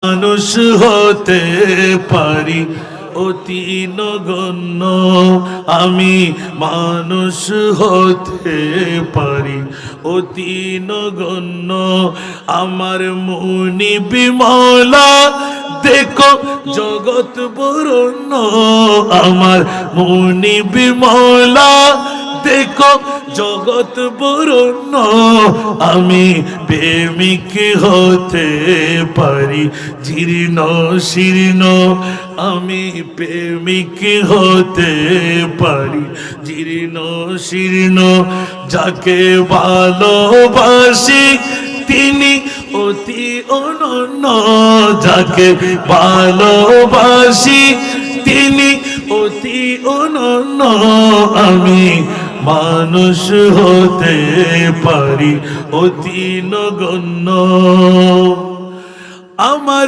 মানুষ হতে পারি অতি নগণ্য, আমি মানুষ হতে পারি অতি নগণ্য। আমার মুনি বিমলা দেখো জগৎ বরণ্য, আমার মুনি বিমলা দেখো জগৎ বরণ্য। আমি প্রেমিক হতে পারি জীর্ণ শীর্ণ, আমি প্রেমিক হতে পারি জীর্ণ শীর্ণ। যাকে ভালোবাসি তিনি অতি অনন্য, যাকে ভালোবাসি তিনি অতি অনন্য। আমি মানুষ হতে পারি অতি নগণ্য। আমার